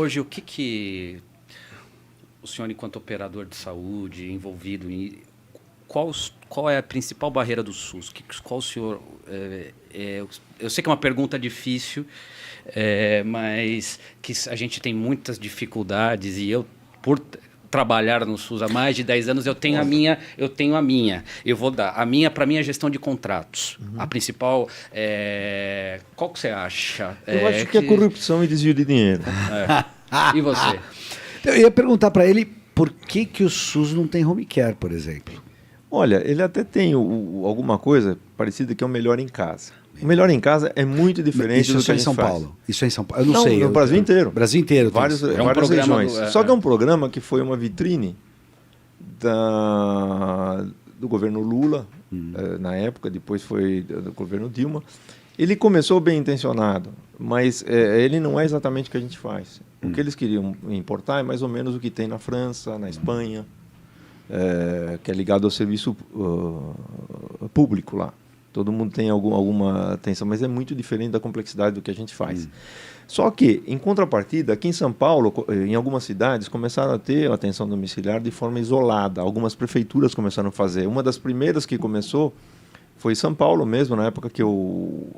hoje, o que o senhor, enquanto operador de saúde, envolvido em... Qual é a principal barreira do SUS? Qual o senhor... eu sei que é uma pergunta difícil, mas que a gente tem muitas dificuldades e eu, por trabalhar no SUS há mais de 10 anos, eu tenho a minha. Eu vou dar. A minha, para mim, é gestão de contratos. Uhum. A principal... qual que você acha? Eu acho que é corrupção e desvio de dinheiro. E você? Eu ia perguntar para ele por que o SUS não tem home care, por exemplo. Olha, ele até tem alguma coisa parecida que é o Melhor em Casa. O Melhor em Casa é muito diferente do que a gente faz. Isso é em São Paulo? Isso é em São Paulo? Eu não sei. No Brasil inteiro. Brasil inteiro. Várias regiões. Só que é um programa que foi uma vitrine do governo Lula, na época, depois foi do governo Dilma. Ele começou bem intencionado, mas ele não é exatamente o que a gente faz. O que eles queriam importar é mais ou menos o que tem na França, na Espanha, que é ligado ao serviço público lá. Todo mundo tem alguma atenção, mas é muito diferente da complexidade do que a gente faz. Só que, em contrapartida, aqui em São Paulo, em algumas cidades, começaram a ter a atenção domiciliar de forma isolada. Algumas prefeituras começaram a fazer. Uma das primeiras que começou foi São Paulo mesmo, na época que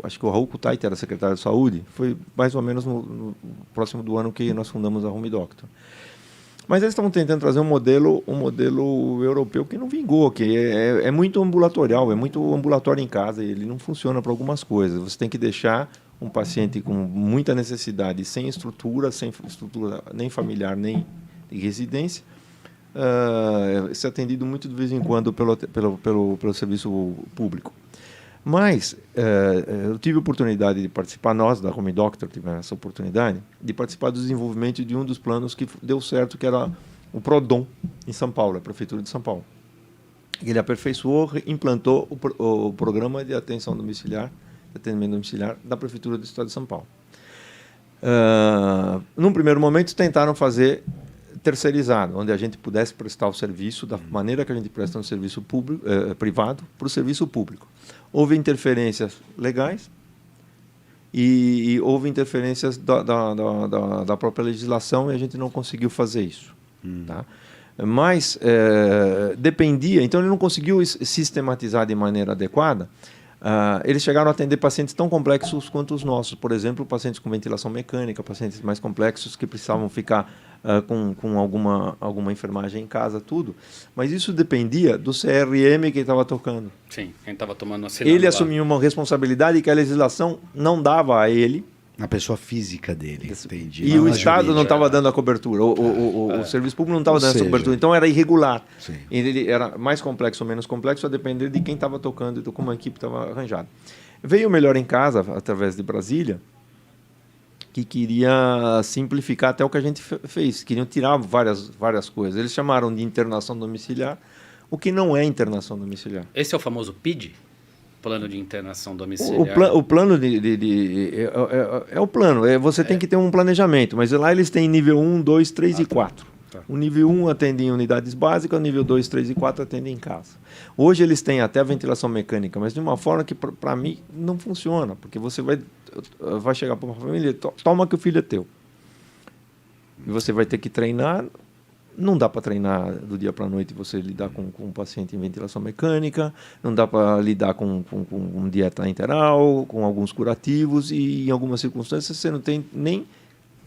acho que o Raul Kutaita era secretário de Saúde. Foi mais ou menos no próximo do ano que nós fundamos a Home Doctor. Mas eles estão tentando trazer um modelo europeu que não vingou, que é muito ambulatorial, é muito ambulatório em casa, e ele não funciona para algumas coisas. Você tem que deixar um paciente com muita necessidade, sem estrutura nem familiar, nem de residência, ser atendido muito de vez em quando pelo serviço público. Mas eu tive a oportunidade de participar, nós da Home Doctor tivemos essa oportunidade de participar do desenvolvimento de um dos planos que deu certo, que era o Prodom, em São Paulo, a Prefeitura de São Paulo. Ele aperfeiçoou, implantou o programa de atenção domiciliar, atendimento domiciliar da Prefeitura do Estado de São Paulo. Num primeiro momento, tentaram fazer terceirizado, onde a gente pudesse prestar o serviço da maneira que a gente presta no serviço público, privado para o serviço público. Houve interferências legais e houve interferências da própria legislação e a gente não conseguiu fazer isso. Tá? Mas dependia, então ele não conseguiu sistematizar de maneira adequada. Eles chegaram a atender pacientes tão complexos quanto os nossos, por exemplo, pacientes com ventilação mecânica, pacientes mais complexos que precisavam ficar com alguma enfermagem em casa, tudo. Mas isso dependia do CRM que estava tocando. Sim, quem estava tomando a Ele assumiu uma responsabilidade que a legislação não dava a ele. A pessoa física dele, entendi. E o Estado não estava dando a cobertura, o serviço público não estava dando essa cobertura, então era irregular. Sim. Ele era mais complexo ou menos complexo a depender de quem estava tocando e de como a equipe estava arranjada. Veio o Melhor em Casa, através de Brasília, que queria simplificar até o que a gente fez. Queriam tirar várias coisas. Eles chamaram de internação domiciliar, o que não é internação domiciliar. Esse é o famoso PID? Plano de internação domiciliar. O plano é o plano. Você tem que ter um planejamento, mas lá eles têm nível 1, 2, 3 e 4. Tá. O nível 1 atende em unidades básicas, o nível 2, 3 e 4 atende em casa. Hoje eles têm até a ventilação mecânica, mas de uma forma que, para mim, não funciona, porque você vai chegar para uma família, toma que o filho é teu. E você vai ter que treinar. Não dá para treinar do dia para a noite você lidar com um paciente em ventilação mecânica, não dá para lidar com dieta enteral, com alguns curativos, e em algumas circunstâncias você não tem nem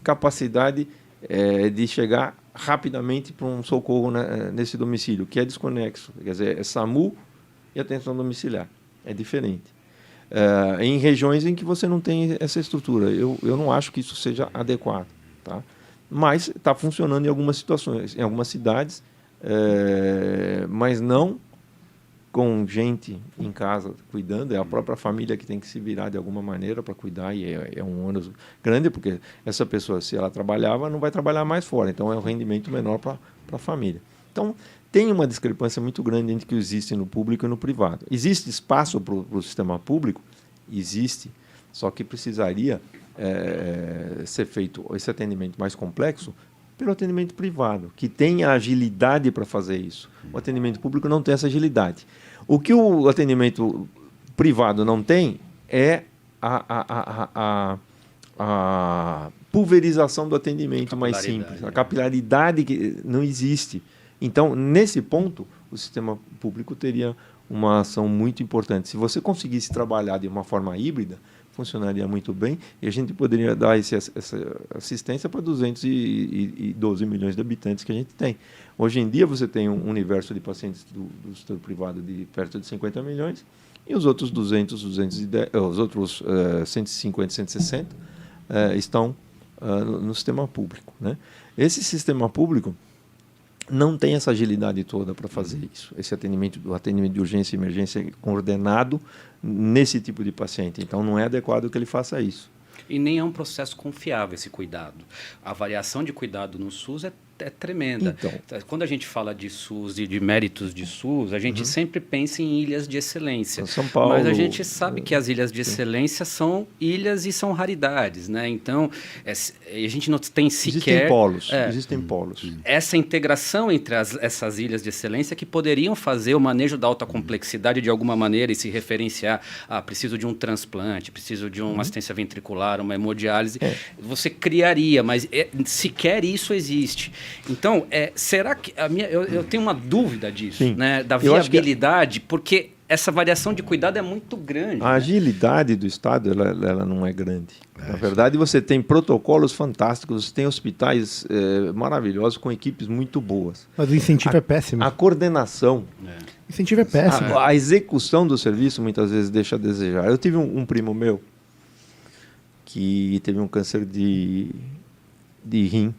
capacidade de chegar rapidamente para um socorro nesse domicílio, que é desconexo. Quer dizer, é SAMU e atenção domiciliar. É diferente. Em regiões em que você não tem essa estrutura. Eu não acho que isso seja adequado. Tá? Mas está funcionando em algumas situações, em algumas cidades, mas não com gente em casa cuidando. É a própria família que tem que se virar de alguma maneira para cuidar, e é um ônus grande, porque essa pessoa, se ela trabalhava, não vai trabalhar mais fora, então é um rendimento menor para a família. Então, tem uma discrepância muito grande entre o que existe no público e no privado. Existe espaço para o sistema público? Existe, só que precisaria ser feito esse atendimento mais complexo pelo atendimento privado, que tem a agilidade para fazer isso. O atendimento público não tem essa agilidade. O que o atendimento privado não tem é a a pulverização do atendimento mais simples. A capilaridade que não existe. Então, nesse ponto, o sistema público teria uma ação muito importante. Se você conseguisse trabalhar de uma forma híbrida, funcionaria muito bem e a gente poderia dar essa assistência para 212 milhões de habitantes que a gente tem. Hoje em dia, você tem um universo de pacientes do setor privado de perto de 50 milhões e os outros 210, os outros 150, 160 estão no sistema público, né? Esse sistema público não tem essa agilidade toda para fazer isso. Esse atendimento de urgência e emergência coordenado nesse tipo de paciente. Então, não é adequado que ele faça isso. E nem é um processo confiável esse cuidado. A variação de cuidado no SUS é tremenda. Então, quando a gente fala de SUS e de méritos de SUS, a gente sempre pensa em ilhas de excelência. São Paulo, mas a gente sabe que as ilhas de excelência são ilhas e são raridades, né? Então, a gente não tem sequer... Existem polos. Essa integração entre essas ilhas de excelência que poderiam fazer o manejo da alta complexidade de alguma maneira e se referenciar a preciso de um transplante, preciso de uma assistência ventricular, uma hemodiálise. Você criaria, mas sequer isso existe. Então, será que... eu tenho uma dúvida disso, né, da viabilidade, porque essa variação de cuidado é muito grande. A agilidade do Estado ela não é grande. Na verdade, você tem protocolos fantásticos, você tem hospitais maravilhosos com equipes muito boas. Mas o incentivo é péssimo. A coordenação... O incentivo é péssimo. A execução do serviço muitas vezes deixa a desejar. Eu tive um primo meu que teve um câncer de rim.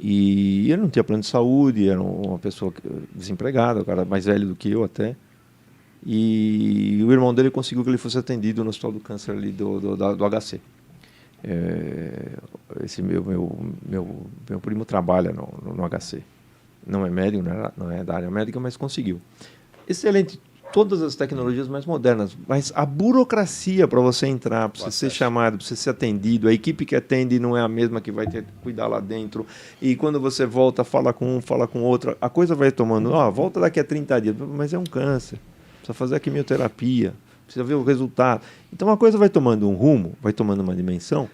E ele não tinha plano de saúde, era uma pessoa desempregada, o cara mais velho do que eu até. E o irmão dele conseguiu que ele fosse atendido no Hospital do Câncer ali do HC. Esse meu primo trabalha no HC. Não é médico, não é da área médica, mas conseguiu. Excelente. Todas as tecnologias mais modernas, mas a burocracia para você entrar, para você ser chamado, para você ser atendido, a equipe que atende não é a mesma que vai ter que cuidar lá dentro, e quando você volta, fala com um, fala com outro, a coisa vai tomando, volta daqui a 30 dias, mas é um câncer, precisa fazer a quimioterapia, precisa ver o resultado. Então a coisa vai tomando um rumo, vai tomando uma dimensão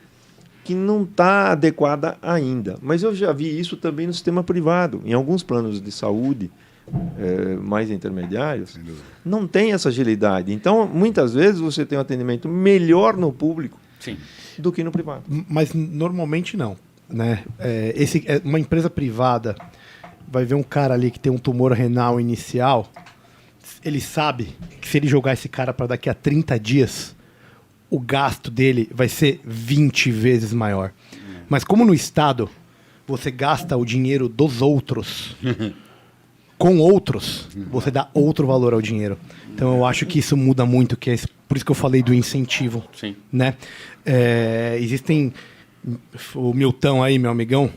que não está adequada ainda. Mas eu já vi isso também no sistema privado, em alguns planos de saúde, mais intermediários, não tem essa agilidade. Então, muitas vezes, você tem um atendimento melhor no público do que no privado. Mas normalmente não, né? Uma empresa privada vai ver um cara ali que tem um tumor renal inicial, ele sabe que se ele jogar esse cara para daqui a 30 dias, o gasto dele vai ser 20 vezes maior. Mas como no Estado, você gasta o dinheiro dos outros... com outros, você dá outro valor ao dinheiro. Então, eu acho que isso muda muito, que é por isso que eu falei do incentivo. Sim. Né? Existem... O Milton aí, meu amigão,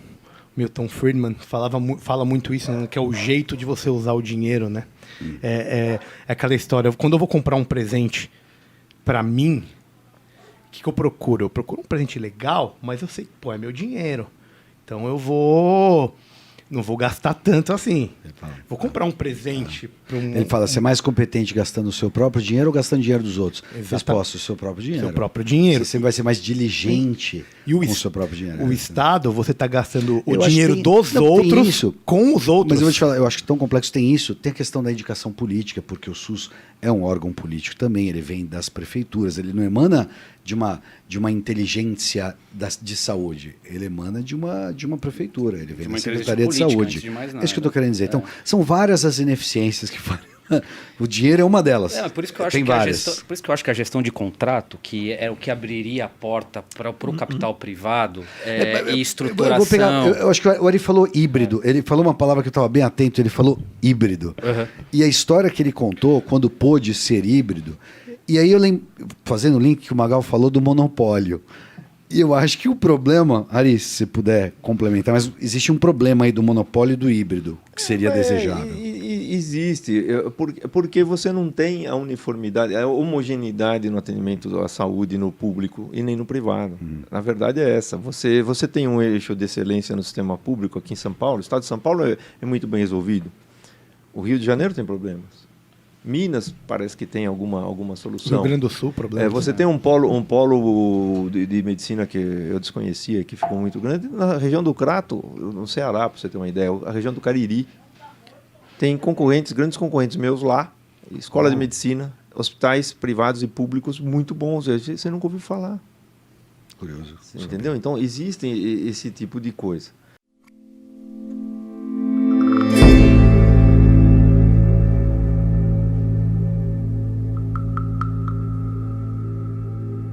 Milton Friedman, fala muito isso, né? Que é o jeito de você usar o dinheiro, né? É aquela história. Quando eu vou comprar um presente para mim, o que eu procuro? Eu procuro um presente legal, mas eu sei que, é meu dinheiro. Então, não vou gastar tanto assim. Vou comprar um presente para um... Ele fala, você é mais competente gastando o seu próprio dinheiro ou gastando dinheiro dos outros? Exatamente. Resposta, o seu próprio dinheiro. Seu próprio dinheiro. Você vai ser mais diligente com o seu próprio dinheiro. O Estado, você está gastando o Eu acho dinheiro que dos não, outros tem isso. com os outros. Mas eu vou te falar, eu acho que tão complexo tem isso. Tem a questão da indicação política, porque o SUS é um órgão político também, ele vem das prefeituras, ele não emana de uma inteligência de saúde, ele emana de uma prefeitura, ele vem da Secretaria de Saúde. É isso que eu estou querendo dizer. Então, são várias as ineficiências que o dinheiro é uma delas. Por isso que eu acho tem várias. Por isso que eu acho que a gestão de contrato, que é o que abriria a porta para o capital privado e estruturação. Eu acho que o Ari falou híbrido. Ele falou uma palavra que eu estava bem atento, ele falou híbrido. E a história que ele contou, quando pôde ser híbrido, e aí eu lembro, fazendo o link que o Magal falou do monopólio. E eu acho que o problema, Ari, se você puder complementar, mas existe um problema aí do monopólio e do híbrido, que seria desejável. Existe, porque você não tem a uniformidade, a homogeneidade no atendimento à saúde no público e nem no privado. Na verdade é essa. Você tem um eixo de excelência no sistema público aqui em São Paulo. O estado de São Paulo é muito bem resolvido. O Rio de Janeiro tem problemas. Minas parece que tem alguma No solução. Rio Grande do Sul, problema. Você tem um polo de medicina que eu desconhecia, que ficou muito grande. Na região do Crato, no Ceará, para você ter uma ideia, a região do Cariri, tem grandes concorrentes meus lá, escola de medicina, hospitais privados e públicos muito bons. Você nunca ouviu falar. Curioso. Entendeu? Então, existe esse tipo de coisa.